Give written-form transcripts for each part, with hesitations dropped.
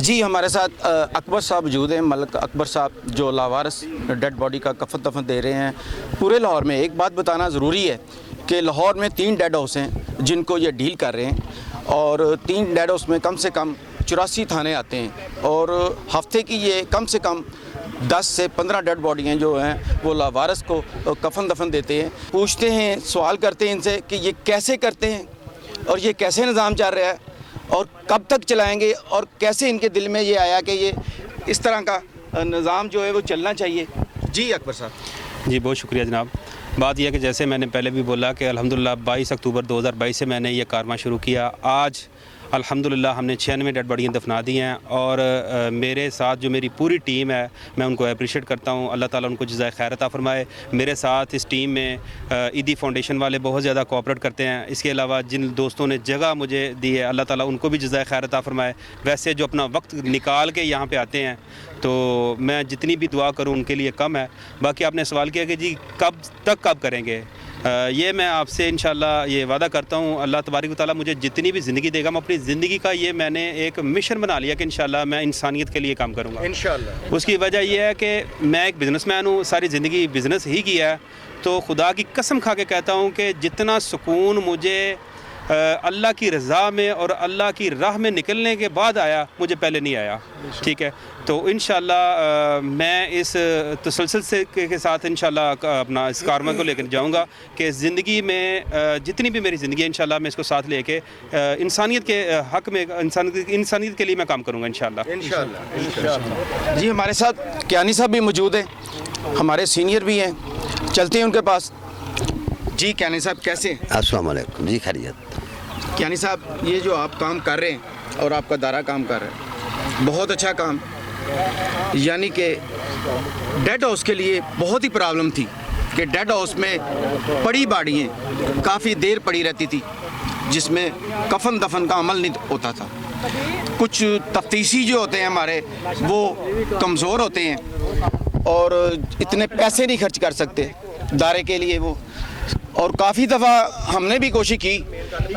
جی ہمارے ساتھ اکبر صاحب موجود ہیں، ملک اکبر صاحب، جو لاوارث ڈیڈ باڈی کا کفن دفن دے رہے ہیں پورے لاہور میں۔ ایک بات بتانا ضروری ہے کہ لاہور میں 3 ڈیڈ ہاؤس ہیں جن کو یہ ڈیل کر رہے ہیں، اور 3 ڈیڈ ہاؤس میں کم سے کم 84 تھانے آتے ہیں، اور ہفتے کی یہ کم سے کم 10 سے 15 ڈیڈ باڈیاں جو ہیں وہ لاوارث کو کفن دفن دیتے ہیں۔ پوچھتے ہیں، سوال کرتے ہیں ان سے کہ یہ کیسے کرتے ہیں اور یہ کیسے نظام چل رہا ہے اور کب تک چلائیں گے، اور کیسے ان کے دل میں یہ آیا کہ یہ اس طرح کا نظام جو ہے وہ چلنا چاہیے۔ جی اکبر صاحب۔ جی بہت شکریہ جناب۔ بات یہ ہے کہ جیسے میں نے پہلے بھی بولا کہ الحمدللہ 22 اکتوبر 2022 سے میں نے یہ کارواں شروع کیا۔ آج الحمدللہ ہم نے 96 ڈیڈ باڈیاں دفنا دی ہیں، اور میرے ساتھ جو میری پوری ٹیم ہے میں ان کو اپریشیٹ کرتا ہوں۔ اللہ تعالیٰ ان کو جزائے خیر عطا فرمائے۔ میرے ساتھ اس ٹیم میں عیدی فاؤنڈیشن والے بہت زیادہ کوآپریٹ کرتے ہیں۔ اس کے علاوہ جن دوستوں نے جگہ مجھے دی ہے، اللہ تعالیٰ ان کو بھی جزائے خیر عطا فرمائے۔ ویسے جو اپنا وقت نکال کے یہاں پہ آتے ہیں تو میں جتنی بھی دعا کروں ان کے لیے کم ہے۔ باقی آپ نے سوال کیا کہ جی کب کریں گے، یہ میں آپ سے انشاءاللہ یہ وعدہ کرتا ہوں، اللہ تبارک و تعالیٰ مجھے جتنی بھی زندگی دے گا، میں اپنی زندگی کا یہ میں نے ایک مشن بنا لیا کہ انشاءاللہ میں انسانیت کے لیے کام کروں گا انشاءاللہ۔ اس کی وجہ یہ ہے کہ میں ایک بزنس مین ہوں، ساری زندگی بزنس ہی کیا ہے، تو خدا کی قسم کھا کے کہتا ہوں کہ جتنا سکون مجھے اللہ کی رضا میں اور اللہ کی راہ میں نکلنے کے بعد آیا، مجھے پہلے نہیں آیا، ٹھیک ہے۔ تو انشاءاللہ میں اس تسلسل سے کے ساتھ انشاءاللہ اپنا اس کارواں کو لے کر جاؤں گا کہ زندگی میں جتنی بھی میری زندگی ہے انشاءاللہ میں اس کو ساتھ لے کے انسانیت کے حق میں انسانیت کے لیے میں کام کروں گا انشاءاللہ۔ جی ہمارے ساتھ کیانی صاحب بھی موجود ہیں، ہمارے سینئر بھی ہیں، چلتے ہیں ان کے پاس۔ جی کیانی صاحب کیسے ہیں؟ السلام علیکم جی، خیریت۔ کیانی صاحب یہ جو آپ کام کر رہے ہیں اور آپ کا دارہ کام کر رہا ہے، بہت اچھا کام، یعنی کہ ڈیڈ ہاؤس کے لیے بہت ہی پرابلم تھی کہ ڈیڈ ہاؤس میں پڑی باڑیاں کافی دیر پڑی رہتی تھی، جس میں کفن دفن کا عمل نہیں ہوتا تھا۔ کچھ تفتیشی جو ہوتے ہیں ہمارے وہ کمزور ہوتے ہیں اور اتنے پیسے نہیں خرچ کر سکتے دارے کے لیے وہ، اور کافی دفعہ ہم نے بھی کوشش کی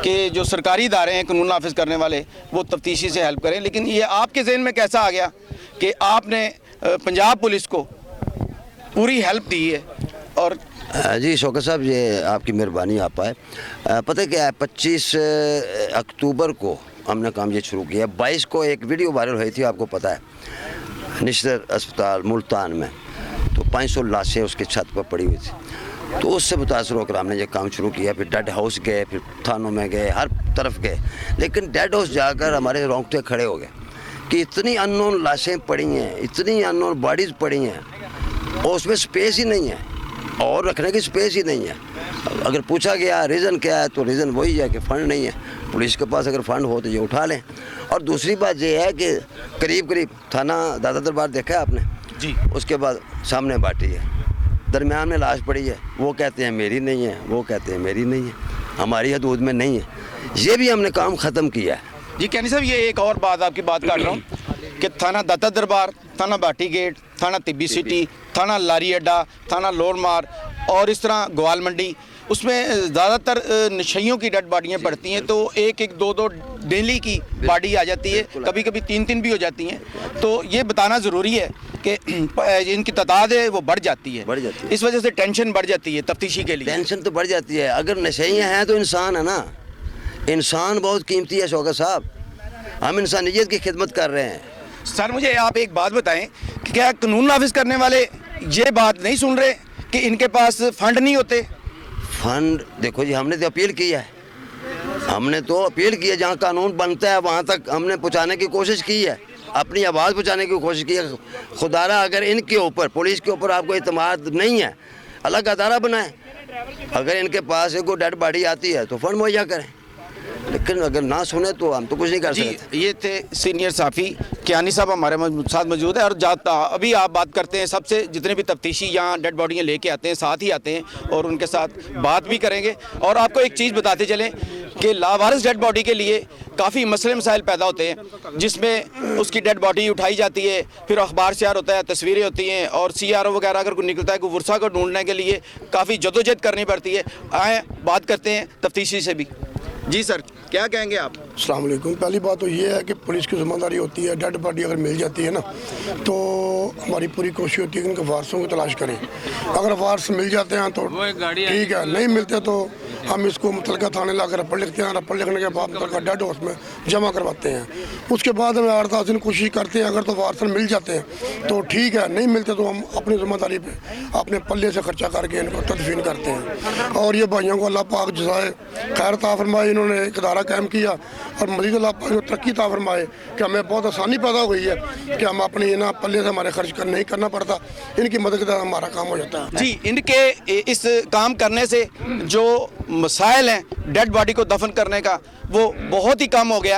کہ جو سرکاری ادارے ہیں قانون نافذ کرنے والے وہ تفتیشی سے ہیلپ کریں، لیکن یہ آپ کے ذہن میں کیسا آ گیا کہ آپ نے پنجاب پولیس کو پوری ہیلپ دی ہے؟ اور جی شوکت صاحب، یہ آپ کی مہربانی آپ آئے۔ پتہ کیا ہے، 25 اکتوبر کو ہم نے کام یہ شروع کیا۔ 22 کو ایک ویڈیو وائرل ہوئی تھی، آپ کو پتہ ہے، نشتر اسپتال ملتان میں، تو 500 لاشیں اس کی چھت پر پڑی ہوئی تھی، تو اس سے متاثر ہو کر ہم نے یہ کام شروع کیا۔ پھر ڈیڈ ہاؤس گئے، پھر تھانوں میں گئے، ہر طرف گئے، لیکن ڈیڈ ہاؤس جا کر ہمارے رونگٹے کھڑے ہو گئے کہ اتنی ان نون لاشیں پڑی ہیں، اتنی ان نون باڈیز پڑی ہیں، اور اس میں سپیس ہی نہیں ہے، اور رکھنے کی سپیس ہی نہیں ہے۔ اگر پوچھا گیا ریزن کیا ہے تو ریزن وہی ہے کہ فنڈ نہیں ہے۔ پولیس کے پاس اگر فنڈ ہو تو یہ اٹھا لیں۔ اور دوسری بات یہ ہے کہ قریب تھانہ دادا دربار دیکھا ہے آپ نے؟ جی۔ اس کے بعد سامنے باٹی ہے، درمیان میں لاش پڑی ہے، وہ کہتے ہیں میری نہیں ہے، وہ کہتے ہیں میری نہیں ہے، ہماری حدود میں نہیں ہے۔ یہ بھی ہم نے کام ختم کیا ہے۔ جی کیانی صاحب، یہ ایک اور بات آپ کی بات کر رہا ہوں کہ تھانہ داتا دربار، تھانہ باٹی گیٹ، تھانہ طبی سٹی، تھانہ لاری اڈا، تھانہ لوڑ مار، اور اس طرح گوال منڈی، اس میں زیادہ تر نشیوں کی ڈیڈ باڈیاں پڑتی ہیں، تو ایک دو ڈیلی کی باڈی آ جاتی ہے، کبھی کبھی 3 بھی ہو جاتی ہیں۔ تو یہ بتانا ضروری ہے کہ ان کی تعداد ہے وہ بڑھ جاتی ہے، اس وجہ سے ٹینشن بڑھ جاتی ہے تفتیشی کے لیے۔ ٹینشن تو بڑھ جاتی ہے، اگر نشیاں ہیں تو انسان ہے نا، انسان بہت قیمتی ہے شوکت صاحب، ہم انسانیت کی خدمت کر رہے ہیں۔ سر مجھے آپ ایک بات بتائیں کہ کیا قانون نافذ کرنے والے یہ بات نہیں سن رہے کہ ان کے پاس فنڈ نہیں ہوتے؟ فنڈ دیکھو جی، ہم نے تو اپیل کی ہے، ہم نے تو اپیل کی ہے، جہاں قانون بنتا ہے وہاں تک ہم نے پہنچانے کی کوشش کی ہے، اپنی آواز پہنچانے کی کوشش کی ہے۔ خدا را اگر ان کے اوپر، پولیس کے اوپر آپ کو اعتماد نہیں ہے، الگ ادارہ بنائیں، اگر ان کے پاس کوئی ڈیڈ باڈی آتی ہے تو فنڈ مہیا کریں، لیکن اگر نہ سنیں تو ہم تو کچھ نہیں کر سکتے۔ یہ تھے سینئر صحافی کیانی صاحب ہمارے ساتھ موجود ہے، اور ابھی آپ بات کرتے ہیں سب سے، جتنے بھی تفتیشی یہاں ڈیڈ باڈیاں لے کے آتے ہیں ساتھ ہی آتے ہیں، اور ان کے ساتھ بات بھی کریں گے۔ اور آپ کو ایک چیز بتاتے چلیں کہ لاوارث ڈیڈ باڈی کے لیے کافی مسئلے مسائل پیدا ہوتے ہیں، جس میں اس کی ڈیڈ باڈی اٹھائی جاتی ہے، پھر اخبار شیئر ہوتا ہے، تصویریں ہوتی ہیں، اور CRO وغیرہ اگر کوئی نکلتا ہے، کوئی ورثہ کو ڈھونڈنے کے لیے کافی جدوجہد کرنی پڑتی ہے۔ آئیں بات کرتے ہیں تفتیشی سے بھی۔ جی سر، کیا کہیں گے آپ؟ السلام علیکم. پہلی بات تو یہ ہے کہ پولیس کی ذمہ داری ہوتی ہے ڈیڈ باڈی اگر مل جاتی ہے نا تو ہماری پوری کوشش ہوتی ہے کہ ان کے وارثوں کو تلاش کریں. اگر وارث مل جاتے ہیں تو ٹھیک ہے, نہیں ملتے تو ہم اس کو متعلقہ تھانے لا کر رپورٹ لکھتے ہیں. رپورٹ لکھنے کے بعد متعلقہ ڈیڈ ہاؤس میں جمع کرواتے ہیں. اس کے بعد ہمیں 8-10 دن کوشش کرتے ہیں. اگر تو وارث مل جاتے ہیں تو ٹھیک ہے, نہیں ملتے تو ہم اپنی ذمہ داری پہ اپنے پلے سے خرچہ کر کے ان کو تدفین کرتے ہیں. اور یہ بھائیوں کو اللہ پاک جزائے خیر عطا فرمائے. انہوں نے ایک ادارہ قائم کیا اور مزید اللہ پاک کو ترقی عطا فرمائے کہ ہمیں بہت آسانی پیدا ہوئی ہے کہ ہم اپنے نا پلے سے ہمارے خرچ نہیں کرنا پڑتا. ان کی مدد کے ساتھ ہمارا کام ہو جاتا ہے. جی, ان کے اس کام کرنے سے جو مسائل ہیں ڈیڈ باڈی کو دفن کرنے کا وہ بہت ہی کم ہو گیا ہے.